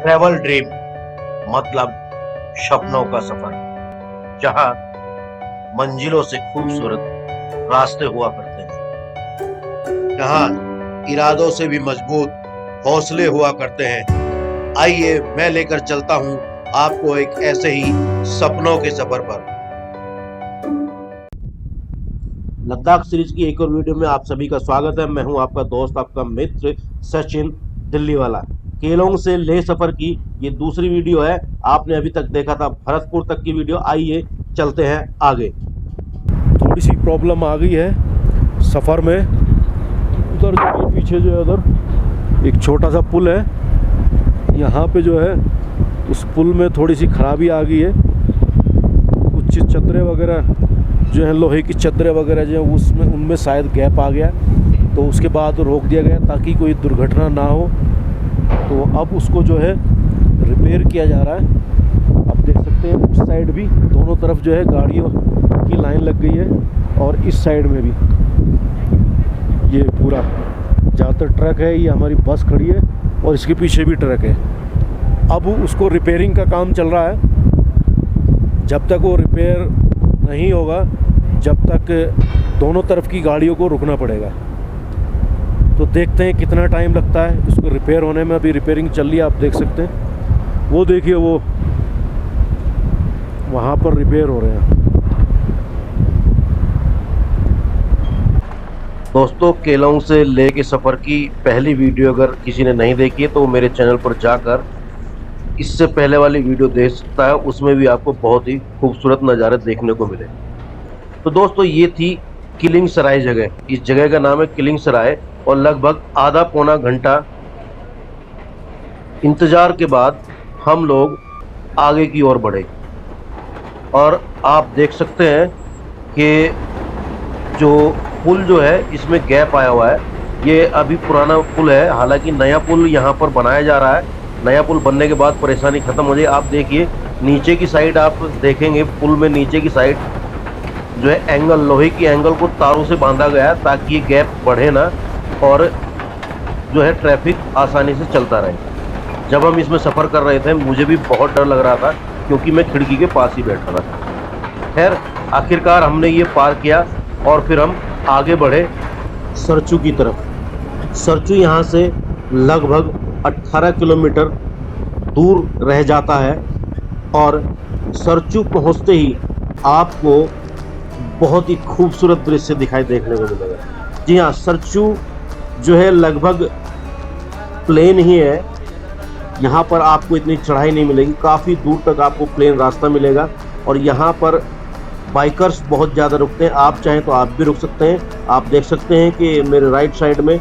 Travel dream मतलब सपनों का सफर, जहां मंजिलों से खूबसूरत रास्ते हुआ करते हैं, जहां इरादों से भी मजबूत हौसले हुआ करते हैं। आइए मैं लेकर चलता हूं आपको एक ऐसे ही सपनों के सफर पर। लद्दाख सीरीज की एक और वीडियो में आप सभी का स्वागत है। मैं हूं आपका दोस्त, आपका मित्र सचिन दिल्ली वाला। केलोंग से लेह सफर की ये दूसरी वीडियो है। आपने अभी तक देखा था भरतपुर तक की वीडियो। आइए चलते हैं आगे। थोड़ी सी प्रॉब्लम आ गई है सफ़र में। उधर जो है पीछे जो है उधर एक छोटा सा पुल है, यहाँ पे जो है उस पुल में थोड़ी सी खराबी आ गई है। कुछ चद्दरें वगैरह जो है, लोहे की चद्दरें वगैरह जो है उसमें उनमें शायद गैप आ गया, तो उसके बाद रोक दिया गया ताकि कोई दुर्घटना ना हो। तो अब उसको जो है रिपेयर किया जा रहा है। आप देख सकते हैं उस साइड भी दोनों तरफ जो है गाड़ियों की लाइन लग गई है, और इस साइड में भी ये पूरा ज़्यादातर ट्रक है। ये हमारी बस खड़ी है और इसके पीछे भी ट्रक है। अब उसको रिपेयरिंग का काम चल रहा है। जब तक वो रिपेयर नहीं होगा, जब तक दोनों तरफ की गाड़ियों को रुकना पड़ेगा। तो देखते हैं कितना टाइम लगता है इसको रिपेयर होने में। अभी रिपेयरिंग चल रही है, आप देख सकते हैं। वो देखिए, वो वहाँ पर रिपेयर हो रहे हैं। दोस्तों, केलोंग से लेह के सफर की पहली वीडियो अगर किसी ने नहीं देखी है तो मेरे चैनल पर जाकर इससे पहले वाली वीडियो देख सकता है। उसमें भी आपको बहुत ही खूबसूरत नज़ारे देखने को मिले। तो दोस्तों, ये थी किलिंग सराय जगह। इस जगह का नाम है किलिंग सराय, और लगभग आधा पौना घंटा इंतजार के बाद हम लोग आगे की ओर बढ़े। और आप देख सकते हैं कि जो पुल जो है इसमें गैप आया हुआ है। ये अभी पुराना पुल है, हालांकि नया पुल यहाँ पर बनाया जा रहा है। नया पुल बनने के बाद परेशानी खत्म हो जाए। आप देखिए नीचे की साइड, आप देखेंगे पुल में नीचे की साइड जो है एंगल, लोहे की एंगल को तारों से बांधा गया है ताकि ये गैप बढ़े ना, और जो है ट्रैफिक आसानी से चलता रहे। जब हम इसमें सफ़र कर रहे थे मुझे भी बहुत डर लग रहा था, क्योंकि मैं खिड़की के पास ही बैठा था। खैर, आखिरकार हमने ये पार किया और फिर हम आगे बढ़े सरचू की तरफ। सरचू यहाँ से लगभग 18 किलोमीटर दूर रह जाता है, और सरचू पहुँचते ही आपको बहुत ही खूबसूरत दृश्य दिखाई देखने को मिलेगा। जी हाँ, सरचू जो है लगभग प्लेन ही है। यहाँ पर आपको इतनी चढ़ाई नहीं मिलेगी, काफ़ी दूर तक आपको प्लेन रास्ता मिलेगा। और यहाँ पर बाइकर्स बहुत ज़्यादा रुकते हैं। आप चाहें तो आप भी रुक सकते हैं। आप देख सकते हैं कि मेरे राइट साइड में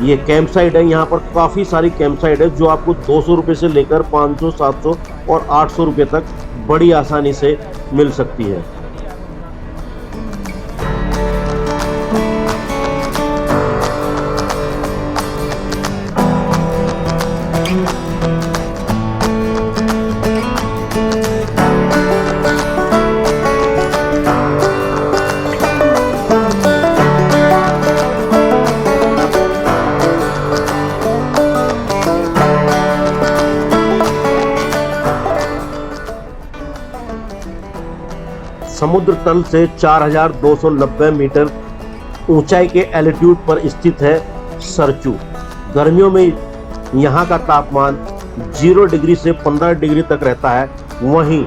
ये कैंप साइट है। यहाँ पर काफ़ी सारी कैंप साइट है जो आपको 200 रुपये से लेकर 500, 700 और 800 रुपये तक बड़ी आसानी से मिल सकती है। समुद्र तल से 4290 मीटर ऊंचाई के एल्टीट्यूड पर स्थित है सरचू। गर्मियों में यहाँ का तापमान 0 डिग्री से 15 डिग्री तक रहता है। वहीं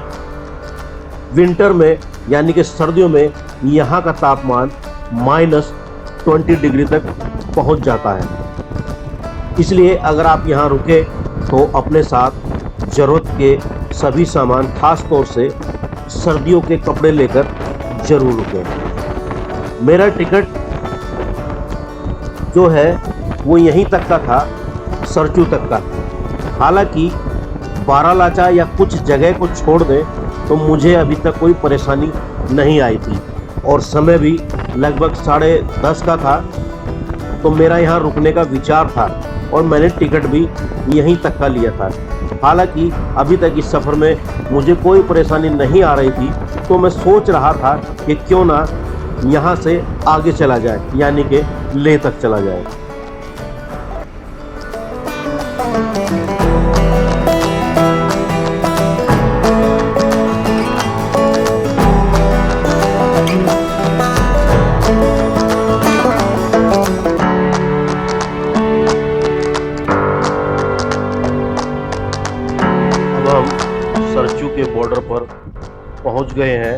विंटर में यानी कि सर्दियों में यहाँ का तापमान -20 डिग्री तक पहुँच जाता है। इसलिए अगर आप यहाँ रुके तो अपने साथ ज़रूरत के सभी सामान, खास तौर से सर्दियों के कपड़े लेकर जरूर रुकें। मेरा टिकट जो है वो यहीं तक का था, सरचू तक का। हालांकि बारालाचा या कुछ जगह को छोड़ दें तो मुझे अभी तक कोई परेशानी नहीं आई थी, और समय भी लगभग 10:30 का था। तो मेरा यहाँ रुकने का विचार था, और मैंने टिकट भी यहीं तक का लिया था। हालांकि अभी तक इस सफ़र में मुझे कोई परेशानी नहीं आ रही थी, तो मैं सोच रहा था कि क्यों ना यहाँ से आगे चला जाए, यानी कि लेह तक चला जाए। के बॉर्डर पर पहुंच गए हैं।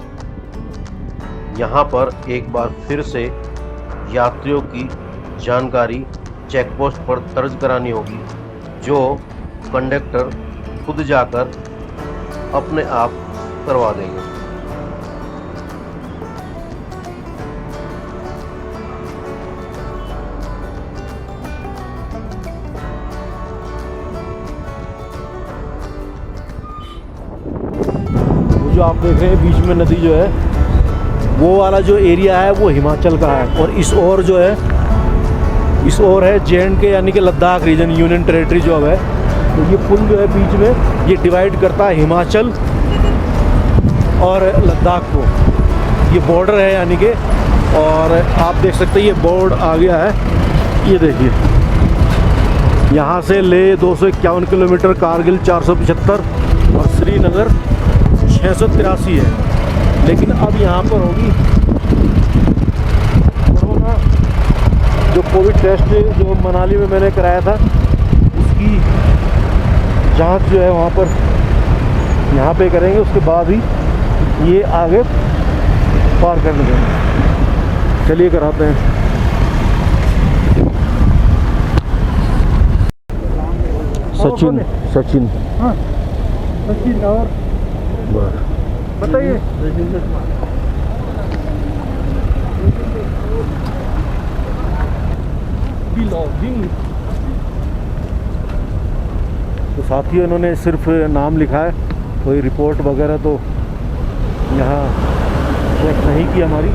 यहाँ पर एक बार फिर से यात्रियों की जानकारी चेकपोस्ट पर दर्ज करानी होगी, जो कंडक्टर खुद जाकर अपने आप करवा देंगे। वो जो आप देख रहे हैं बीच में नदी जो है, वो वाला जो एरिया है वो हिमाचल का है, और इस ओर जो है, इस ओर है JNK यानी कि लद्दाख रीजन, यूनियन टेरिटरी जो अब है। तो ये पुल जो है बीच में ये डिवाइड करता है हिमाचल और लद्दाख को। ये बॉर्डर है यानी कि, और आप देख सकते हैं ये बोर्ड आ गया है, ये देखिए। यहाँ से ले 251 किलोमीटर, कारगिल 475 और श्रीनगर 683 है। लेकिन अब यहाँ पर होगी कोरोना, जो कोविड टेस्ट जो मनाली में मैंने कराया था उसकी जांच जो है वहाँ पर यहाँ पे करेंगे, उसके बाद ही ये आगे पार करने देंगे। चलिए कराते हैं। सचिन सचिन हाँ सचिन और बताइए। तो साथियों इन्होंने सिर्फ नाम लिखा है, कोई रिपोर्ट वगैरह तो यहाँ चेक नहीं की हमारी,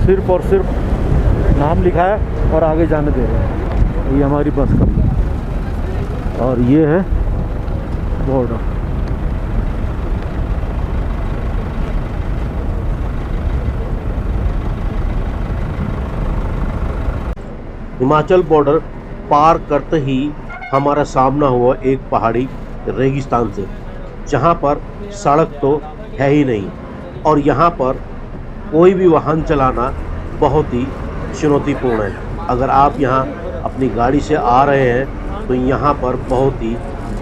सिर्फ और सिर्फ नाम लिखा है और आगे जाने दे रहे हैं। ये हमारी बस का, और ये है बॉर्डर। हिमाचल बॉर्डर पार करते ही हमारा सामना हुआ एक पहाड़ी रेगिस्तान से, जहां पर सड़क तो है ही नहीं, और यहां पर कोई भी वाहन चलाना बहुत ही चुनौतीपूर्ण है। अगर आप यहां अपनी गाड़ी से आ रहे हैं तो यहां पर बहुत ही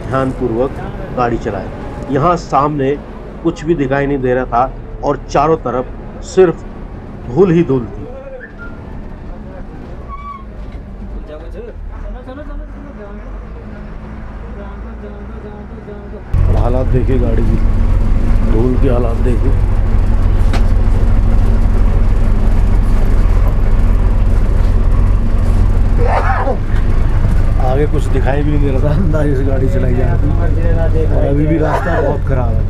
ध्यानपूर्वक गाड़ी चलाएं। यहां सामने कुछ भी दिखाई नहीं दे रहा था और चारों तरफ सिर्फ धूल ही धूल थी। हालात देखिए गाड़ी की, धूल के हालात देखिए। आगे कुछ दिखाई भी नहीं दे रहा था, अंदाजे से गाड़ी चलाई जा रही थी, और अभी भी रास्ता बहुत खराब है।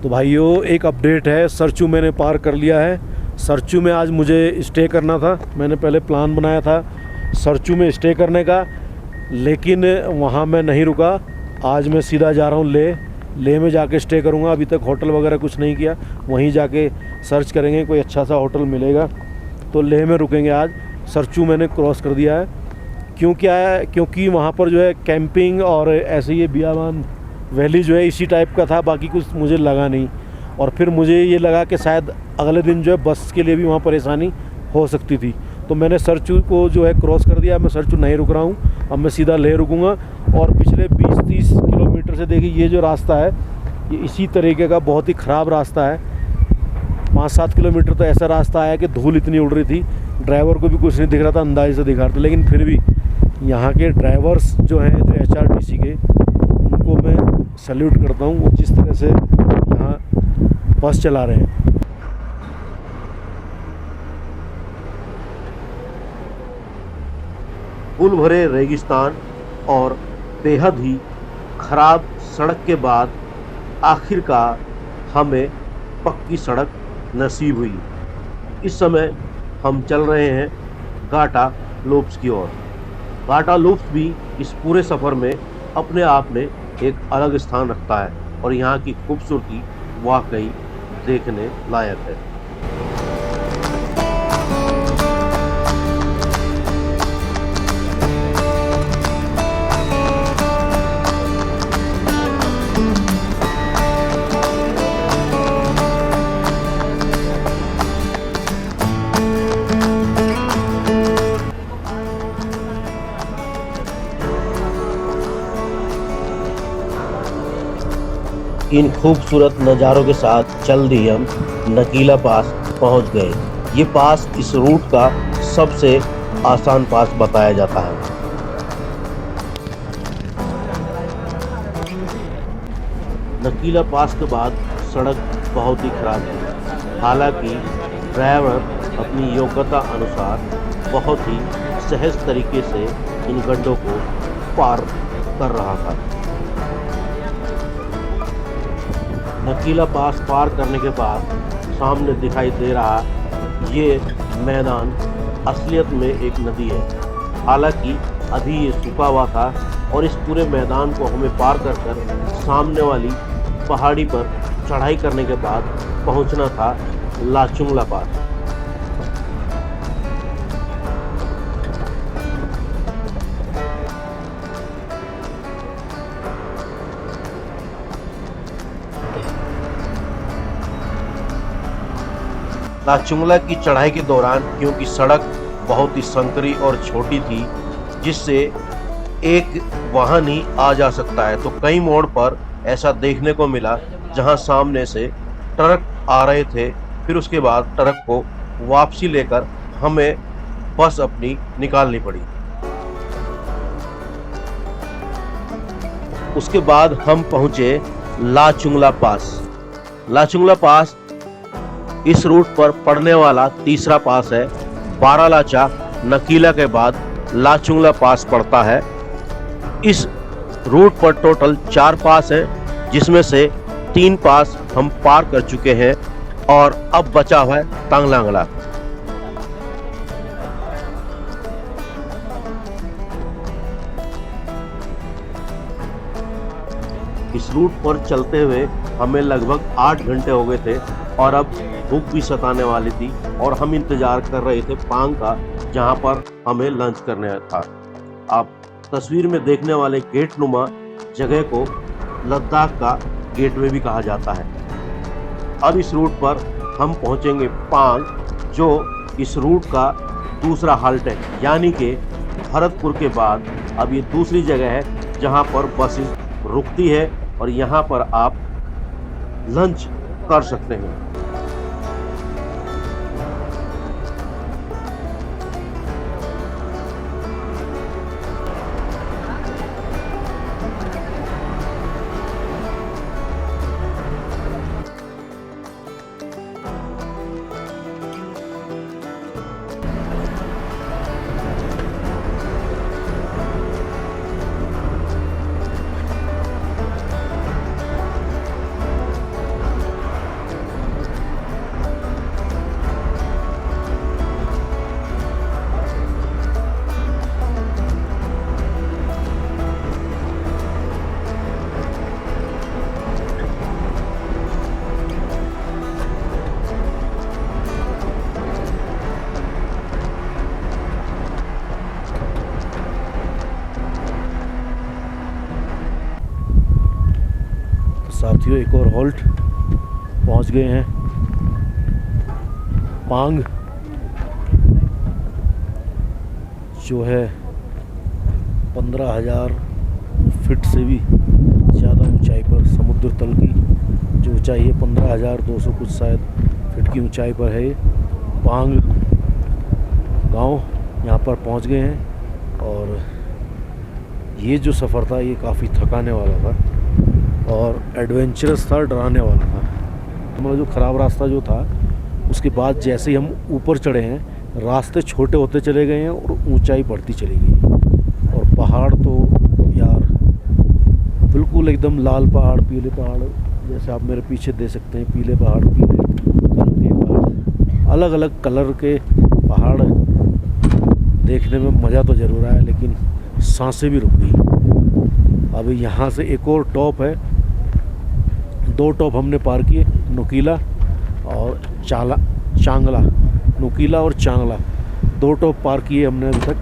तो भाइयों एक अपडेट है, सरचू मैंने पार कर लिया है। सरचू में आज मुझे स्टे करना था, मैंने पहले प्लान बनाया था सरचू में स्टे करने का, लेकिन वहाँ मैं नहीं रुका। आज मैं सीधा जा रहा हूँ ले में जाके स्टे करूँगा। अभी तक होटल वगैरह कुछ नहीं किया, वहीं जाके सर्च करेंगे कोई अच्छा सा होटल मिलेगा तो लेह में रुकेंगे। आज सरचू मैंने क्रॉस कर दिया है। क्यों क्या है, क्योंकि वहाँ पर जो है कैंपिंग और ऐसे ये बियाबान वैली जो है इसी टाइप का था, बाकी कुछ मुझे लगा नहीं। और फिर मुझे ये लगा कि शायद अगले दिन जो है बस के लिए भी वहाँ परेशानी हो सकती थी, तो मैंने सरचू को जो है क्रॉस कर दिया। मैं सरचू नहीं रुक रहा हूँ, अब मैं सीधा लेह रुकूँगा। और पिछले 20-30 किलोमीटर से देखिए ये जो रास्ता है ये इसी तरीके का बहुत ही ख़राब रास्ता है। 5-7 किलोमीटर तो ऐसा रास्ता है कि धूल इतनी उड़ रही थी, ड्राइवर को भी कुछ नहीं दिख रहा था, अंदाजे से दिखा रहा था। लेकिन फिर भी यहाँ के ड्राइवर्स जो हैं, जो HRTC के, उनको मैं सैल्यूट करता हूँ, वो जिस तरह से यहाँ बस चला रहे हैं। धूल भरे रेगिस्तान और बेहद ही खराब सड़क के बाद आखिरकार हमें पक्की सड़क नसीब हुई। इस समय हम चल रहे हैं गाटा लूप्स की ओर। गाटा लूप्स भी इस पूरे सफ़र में अपने आप में एक अलग स्थान रखता है और यहाँ की खूबसूरती वाकई देखने लायक है। इन खूबसूरत नज़ारों के साथ जल्द ही हम नकीला पास पहुंच गए। ये पास इस रूट का सबसे आसान पास बताया जाता है। नकीला पास के बाद सड़क बहुत ही खराब थी। हालांकि ड्राइवर अपनी योग्यता अनुसार बहुत ही सहज तरीके से इन गड्ढों को पार कर रहा था। नकीला पास पार करने के बाद सामने दिखाई दे रहा ये मैदान असलियत में एक नदी है। हालांकि अभी ये सूखा हुआ था और इस पूरे मैदान को हमें पार कर सामने वाली पहाड़ी पर चढ़ाई करने के बाद पहुंचना था लाचुंगला पास। लाचुंगला की चढ़ाई के दौरान क्योंकि सड़क बहुत ही संकरी और छोटी थी जिससे एक वाहन ही आ जा सकता है, तो कई मोड़ पर ऐसा देखने को मिला जहां सामने से ट्रक आ रहे थे। फिर उसके बाद ट्रक को वापसी लेकर हमें बस अपनी निकालनी पड़ी। उसके बाद हम पहुंचे लाचुंगला पास। लाचुंगला पास इस रूट पर पड़ने वाला तीसरा पास है। बारालाचा नकीला के बाद लाचुंगला पास पड़ता है। इस रूट पर टोटल 4 पास हैं, जिसमें से 3 पास हम पार कर चुके हैं और अब बचा हुआ है तांगलांगला। इस रूट पर चलते हुए हमें लगभग 8 घंटे हो गए थे और अब भूख भी सताने वाली थी और हम इंतजार कर रहे थे पांग का, जहां पर हमें लंच करने था। आप तस्वीर में देखने वाले गेट नुमा जगह को लद्दाख का गेटवे भी कहा जाता है। अब इस रूट पर हम पहुंचेंगे पांग, जो इस रूट का दूसरा हाल्ट है, यानी कि भरतपुर के बाद अब ये दूसरी जगह है जहां पर बस रुकती है और यहां पर आप लंच कर सकते हैं। साथियों, एक और हॉल्ट पहुंच गए हैं पांग, जो है 15,000 फीट से भी ज़्यादा ऊंचाई पर समुद्र तल की जो ऊंचाई है 15,200 कुछ शायद फीट की ऊंचाई पर है। ये पांग गांव यहाँ पर पहुंच गए हैं और ये जो सफ़र था ये काफ़ी थकाने वाला था और एडवेंचरस था, डराने वाला था। हमारा जो ख़राब रास्ता जो था उसके बाद जैसे ही हम ऊपर चढ़े हैं, रास्ते छोटे होते चले गए हैं और ऊंचाई बढ़ती चली गई और पहाड़ तो यार बिल्कुल एकदम लाल पहाड़, पीले पहाड़, जैसे आप मेरे पीछे दे सकते हैं, पीले पहाड़, पीले कलर के पहाड़, अलग अलग कलर के पहाड़। देखने में मज़ा तो ज़रूर आया लेकिन सांसें भी रुक गई। अभी यहाँ से एक और टॉप है, 2 टॉप हमने पार किए, नुकीला और चांगला। नुकीला और चांगला 2 टॉप पार किए हमने अभी तक।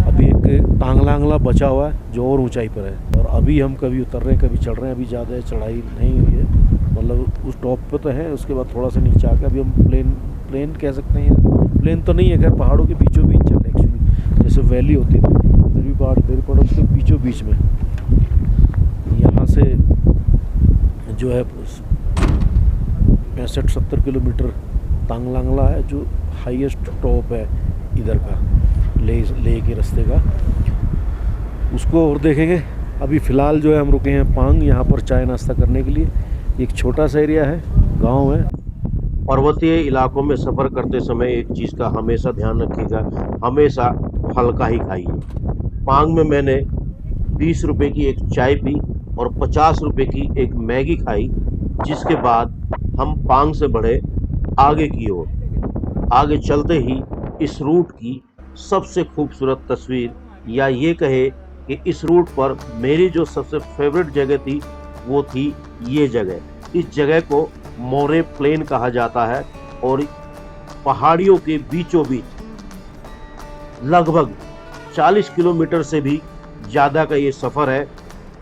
अभी एक तांगलांगला बचा हुआ है जो और ऊंचाई पर है और अभी हम कभी उतर रहे हैं कभी चढ़ रहे हैं। अभी ज़्यादा चढ़ाई नहीं हुई है, मतलब उस टॉप पे तो है, उसके बाद थोड़ा सा नीचे आके अभी हम प्लेन कह सकते हैं। प्लेन तो नहीं है खैर, पहाड़ों के बीचों बीच चल रहे एक्चुअली, जैसे वैली होती है इधर भी पहाड़ इधर भी पहाड़, उसके बीचों बीच में। यहाँ से जो है 65-70 किलोमीटर तांगलांगला है, जो हाईएस्ट टॉप है इधर का, ले के रास्ते का, उसको और देखेंगे। अभी फ़िलहाल जो है हम रुके हैं पांग, यहाँ पर चाय नाश्ता करने के लिए। एक छोटा सा एरिया है, गांव है। पर्वतीय इलाकों में सफ़र करते समय एक चीज़ का हमेशा ध्यान रखिएगा, हमेशा हल्का ही खाइए। पांग में मैंने 20 रुपए की एक चाय पी और 50 रुपए की एक मैगी खाई, जिसके बाद हम पांग से बढ़े आगे की ओर। आगे चलते ही इस रूट की सबसे खूबसूरत तस्वीर, या ये कहे कि इस रूट पर मेरी जो सबसे फेवरेट जगह थी वो थी ये जगह। इस जगह को मोरे प्लेन कहा जाता है और पहाड़ियों के बीचों बीच लगभग 40 किलोमीटर से भी ज़्यादा का ये सफ़र है।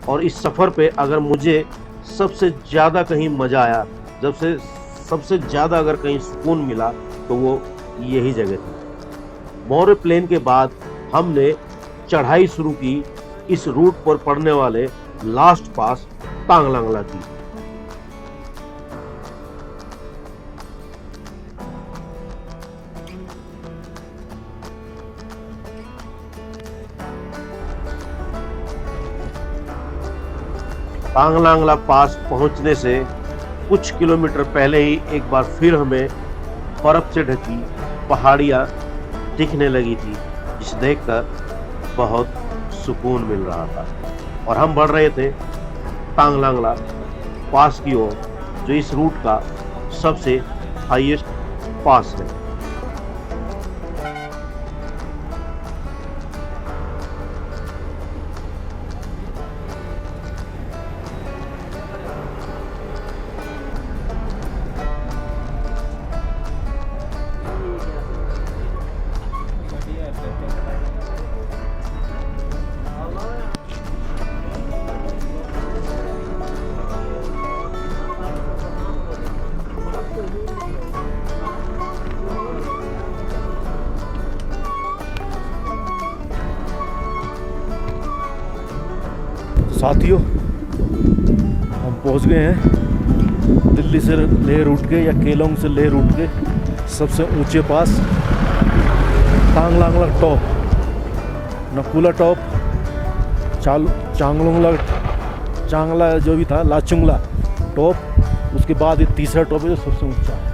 और इस सफ़र पे अगर मुझे सबसे ज़्यादा कहीं मज़ा आया, सबसे ज़्यादा अगर कहीं सुकून मिला, तो वो यही जगह थी। मोरे प्लेन के बाद हमने चढ़ाई शुरू की इस रूट पर पड़ने वाले लास्ट पास तांगलांगला की। तांगलांगला पास पहुंचने से कुछ किलोमीटर पहले ही एक बार फिर हमें बर्फ से ढकी पहाड़ियाँ दिखने लगी थी, जिसे देखकर बहुत सुकून मिल रहा था। और हम बढ़ रहे थे तांगलांगला पास की ओर, जो इस रूट का सबसे हाईएस्ट पास है। साथियों, हम पहुंच गए हैं दिल्ली से लेह रूट के या केलोंग से लेह रूट के सबसे ऊंचे पास, तांगलांगला टॉप, नकुला टॉप, चांगला जो भी था, लाचुंगला टॉप। उसके बाद ये तीसरा टॉप है जो सबसे ऊंचा है।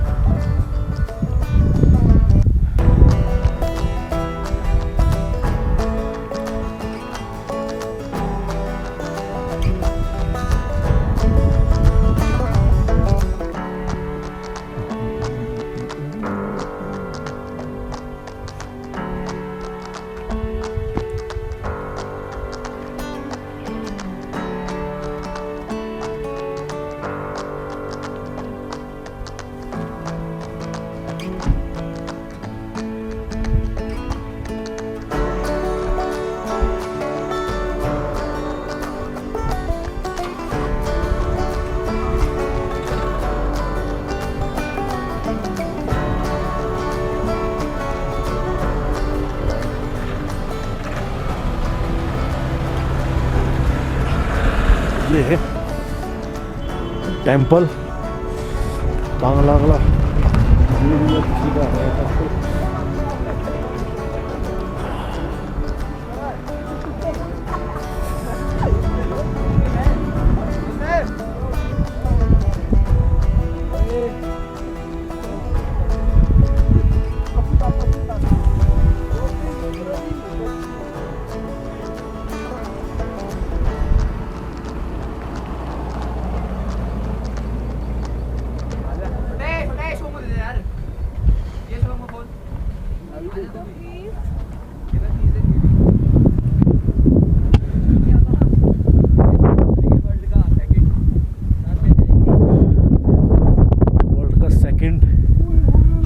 ये है temple Tanglangla.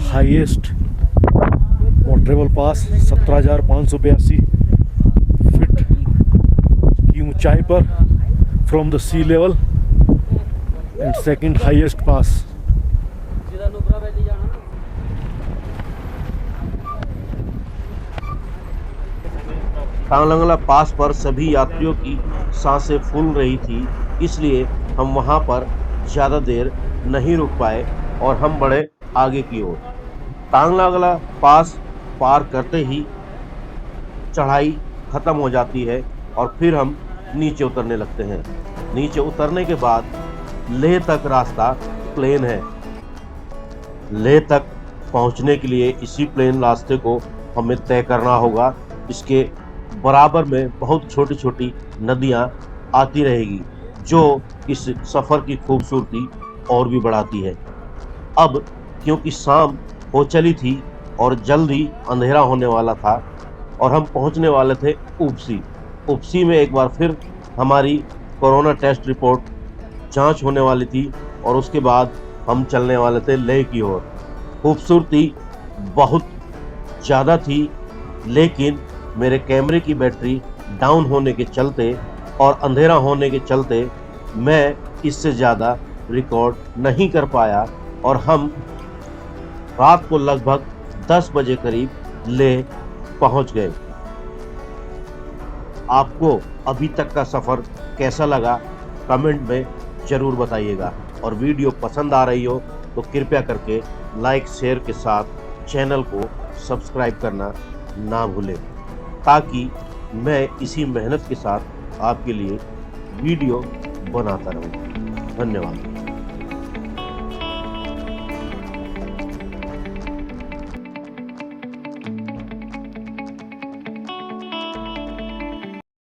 Highest motorable pass 17,582 feet की ऊंचाई पर from the sea level and second highest pass. Tanglangla pass पर सभी यात्रियों की सांसें फूल रही थी, इसलिए हम वहां पर ज़्यादा देर नहीं रुक पाए और हम बढ़े आगे की ओर। टांगलांगला पास पार करते ही चढ़ाई ख़त्म हो जाती है और फिर हम नीचे उतरने लगते हैं। नीचे उतरने के बाद लेह तक रास्ता प्लेन है। लेह तक पहुंचने के लिए इसी प्लेन रास्ते को हमें तय करना होगा। इसके बराबर में बहुत छोटी छोटी नदियां आती रहेगी जो इस सफ़र की खूबसूरती और भी बढ़ाती है। अब क्योंकि शाम हो चली थी और जल्दी अंधेरा होने वाला था और हम पहुंचने वाले थे उपसी। उपसी में एक बार फिर हमारी कोरोना टेस्ट रिपोर्ट जांच होने वाली थी और उसके बाद हम चलने वाले थे लेह की ओर। खूबसूरती बहुत ज़्यादा थी, लेकिन मेरे कैमरे की बैटरी डाउन होने के चलते और अंधेरा होने के चलते मैं इससे ज़्यादा रिकॉर्ड नहीं कर पाया और हम रात को लगभग 10 बजे करीब लेह पहुंच गए। आपको अभी तक का सफ़र कैसा लगा कमेंट में ज़रूर बताइएगा और वीडियो पसंद आ रही हो तो कृपया करके लाइक शेयर के साथ चैनल को सब्सक्राइब करना ना भूलें, ताकि मैं इसी मेहनत के साथ आपके लिए वीडियो बनाता रहूं। धन्यवाद।